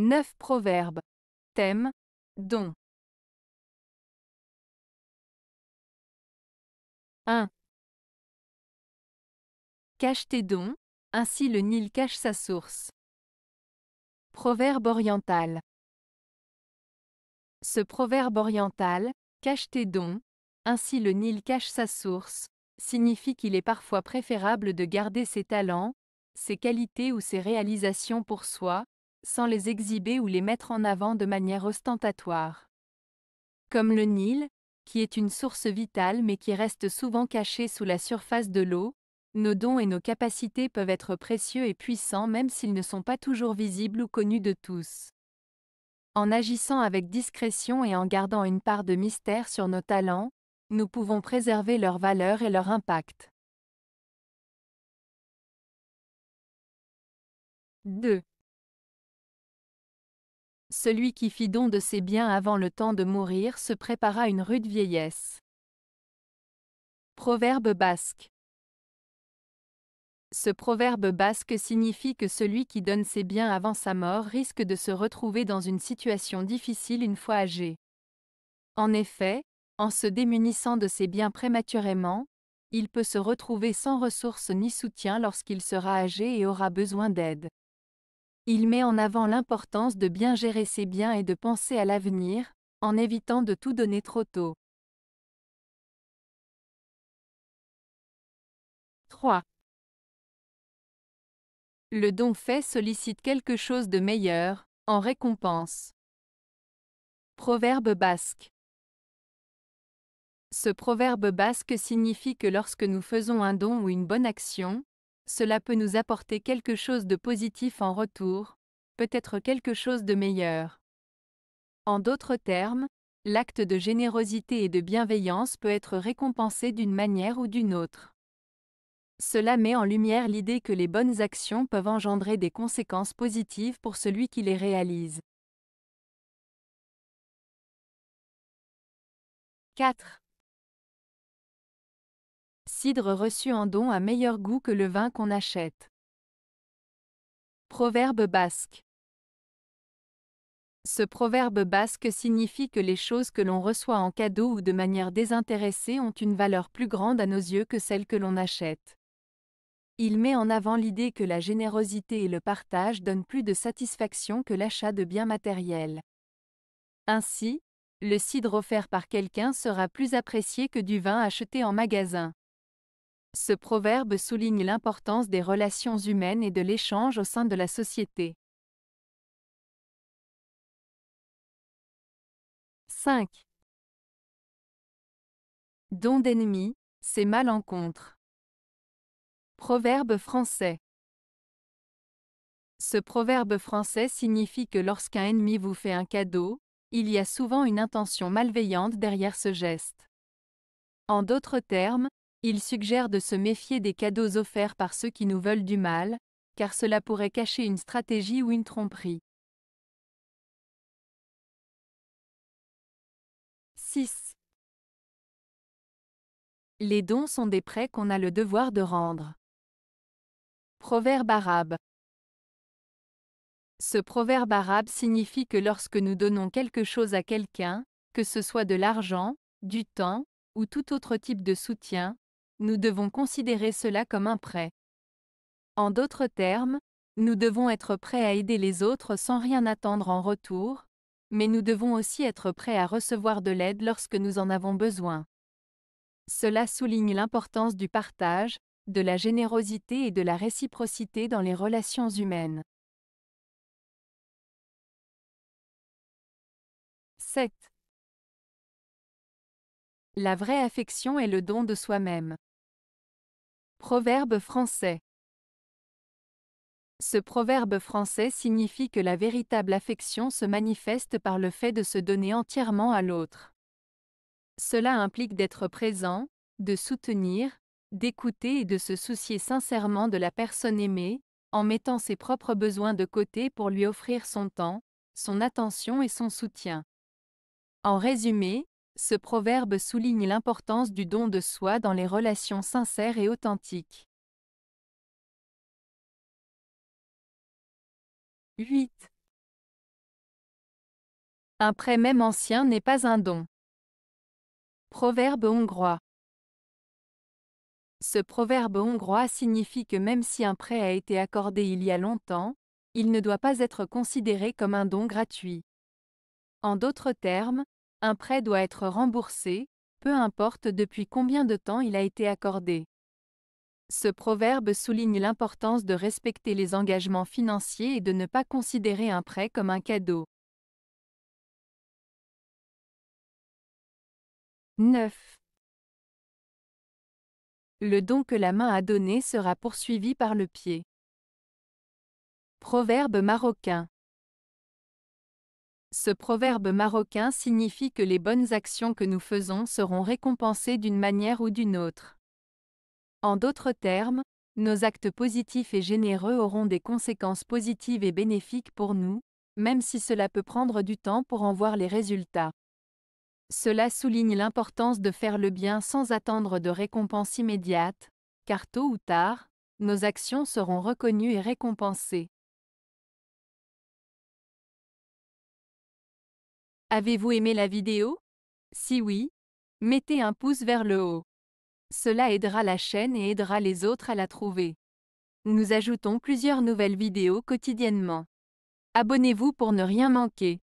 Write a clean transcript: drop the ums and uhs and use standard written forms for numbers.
9 proverbes. Thème. Don. 1. Cache tes dons, ainsi le Nil cache sa source. Proverbe oriental. Ce proverbe oriental, cache tes dons, ainsi le Nil cache sa source, signifie qu'il est parfois préférable de garder ses talents, ses qualités ou ses réalisations pour soi, sans les exhiber ou les mettre en avant de manière ostentatoire. Comme le Nil, qui est une source vitale mais qui reste souvent cachée sous la surface de l'eau, nos dons et nos capacités peuvent être précieux et puissants même s'ils ne sont pas toujours visibles ou connus de tous. En agissant avec discrétion et en gardant une part de mystère sur nos talents, nous pouvons préserver leur valeur et leur impact. 2. Celui qui fit don de ses biens avant le temps de mourir se prépara une rude vieillesse. Proverbe basque. Ce proverbe basque signifie que celui qui donne ses biens avant sa mort risque de se retrouver dans une situation difficile une fois âgé. En effet, en se démunissant de ses biens prématurément, il peut se retrouver sans ressources ni soutien lorsqu'il sera âgé et aura besoin d'aide. Il met en avant l'importance de bien gérer ses biens et de penser à l'avenir, en évitant de tout donner trop tôt. 3. Le don fait sollicite quelque chose de meilleur, en récompense. Proverbe basque. Ce proverbe basque signifie que lorsque nous faisons un don ou une bonne action, cela peut nous apporter quelque chose de positif en retour, peut-être quelque chose de meilleur. En d'autres termes, l'acte de générosité et de bienveillance peut être récompensé d'une manière ou d'une autre. Cela met en lumière l'idée que les bonnes actions peuvent engendrer des conséquences positives pour celui qui les réalise. 4. Cidre reçu en don a meilleur goût que le vin qu'on achète. Proverbe basque. Ce proverbe basque signifie que les choses que l'on reçoit en cadeau ou de manière désintéressée ont une valeur plus grande à nos yeux que celles que l'on achète. Il met en avant l'idée que la générosité et le partage donnent plus de satisfaction que l'achat de biens matériels. Ainsi, le cidre offert par quelqu'un sera plus apprécié que du vin acheté en magasin. Ce proverbe souligne l'importance des relations humaines et de l'échange au sein de la société. 5. Don d'ennemi, c'est malencontre. Proverbe français. Ce proverbe français signifie que lorsqu'un ennemi vous fait un cadeau, il y a souvent une intention malveillante derrière ce geste. En d'autres termes, il suggère de se méfier des cadeaux offerts par ceux qui nous veulent du mal, car cela pourrait cacher une stratégie ou une tromperie. 6. Les dons sont des prêts qu'on a le devoir de rendre. Proverbe arabe. Ce proverbe arabe signifie que lorsque nous donnons quelque chose à quelqu'un, que ce soit de l'argent, du temps, ou tout autre type de soutien, nous devons considérer cela comme un prêt. En d'autres termes, nous devons être prêts à aider les autres sans rien attendre en retour, mais nous devons aussi être prêts à recevoir de l'aide lorsque nous en avons besoin. Cela souligne l'importance du partage, de la générosité et de la réciprocité dans les relations humaines. 7. La vraie affection est le don de soi-même. Proverbe français. Ce proverbe français signifie que la véritable affection se manifeste par le fait de se donner entièrement à l'autre. Cela implique d'être présent, de soutenir, d'écouter et de se soucier sincèrement de la personne aimée, en mettant ses propres besoins de côté pour lui offrir son temps, son attention et son soutien. En résumé, ce proverbe souligne l'importance du don de soi dans les relations sincères et authentiques. 8. Un prêt même ancien n'est pas un don. Proverbe hongrois. Ce proverbe hongrois signifie que même si un prêt a été accordé il y a longtemps, il ne doit pas être considéré comme un don gratuit. En d'autres termes, un prêt doit être remboursé, peu importe depuis combien de temps il a été accordé. Ce proverbe souligne l'importance de respecter les engagements financiers et de ne pas considérer un prêt comme un cadeau. 9. Le don que la main a donné sera poursuivi par le pied. Proverbe marocain. Ce proverbe marocain signifie que les bonnes actions que nous faisons seront récompensées d'une manière ou d'une autre. En d'autres termes, nos actes positifs et généreux auront des conséquences positives et bénéfiques pour nous, même si cela peut prendre du temps pour en voir les résultats. Cela souligne l'importance de faire le bien sans attendre de récompense immédiate, car tôt ou tard, nos actions seront reconnues et récompensées. Avez-vous aimé la vidéo? Si oui, mettez un pouce vers le haut. Cela aidera la chaîne et aidera les autres à la trouver. Nous ajoutons plusieurs nouvelles vidéos quotidiennement. Abonnez-vous pour ne rien manquer.